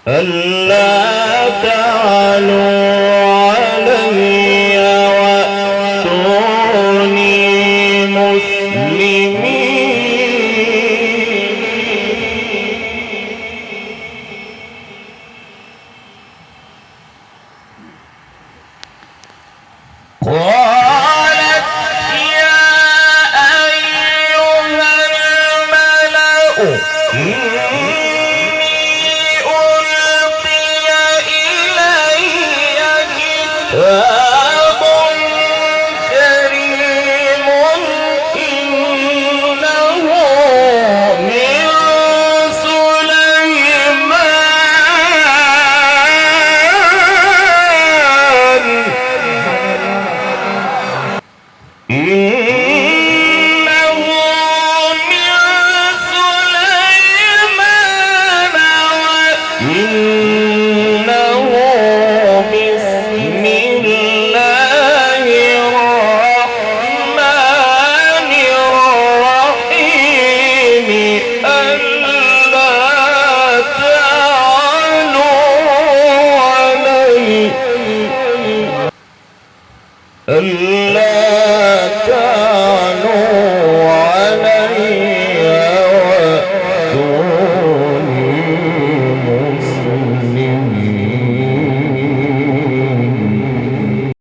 ألا تعلوا علي وأتوني مسلمين. قالت يا أيها الملأ إني ألقي إلي كتاب كريم إنه من سليمان إنه من سليمان وإنه بسم الله الرحمن الرحيم ألا تعلوا علي ألا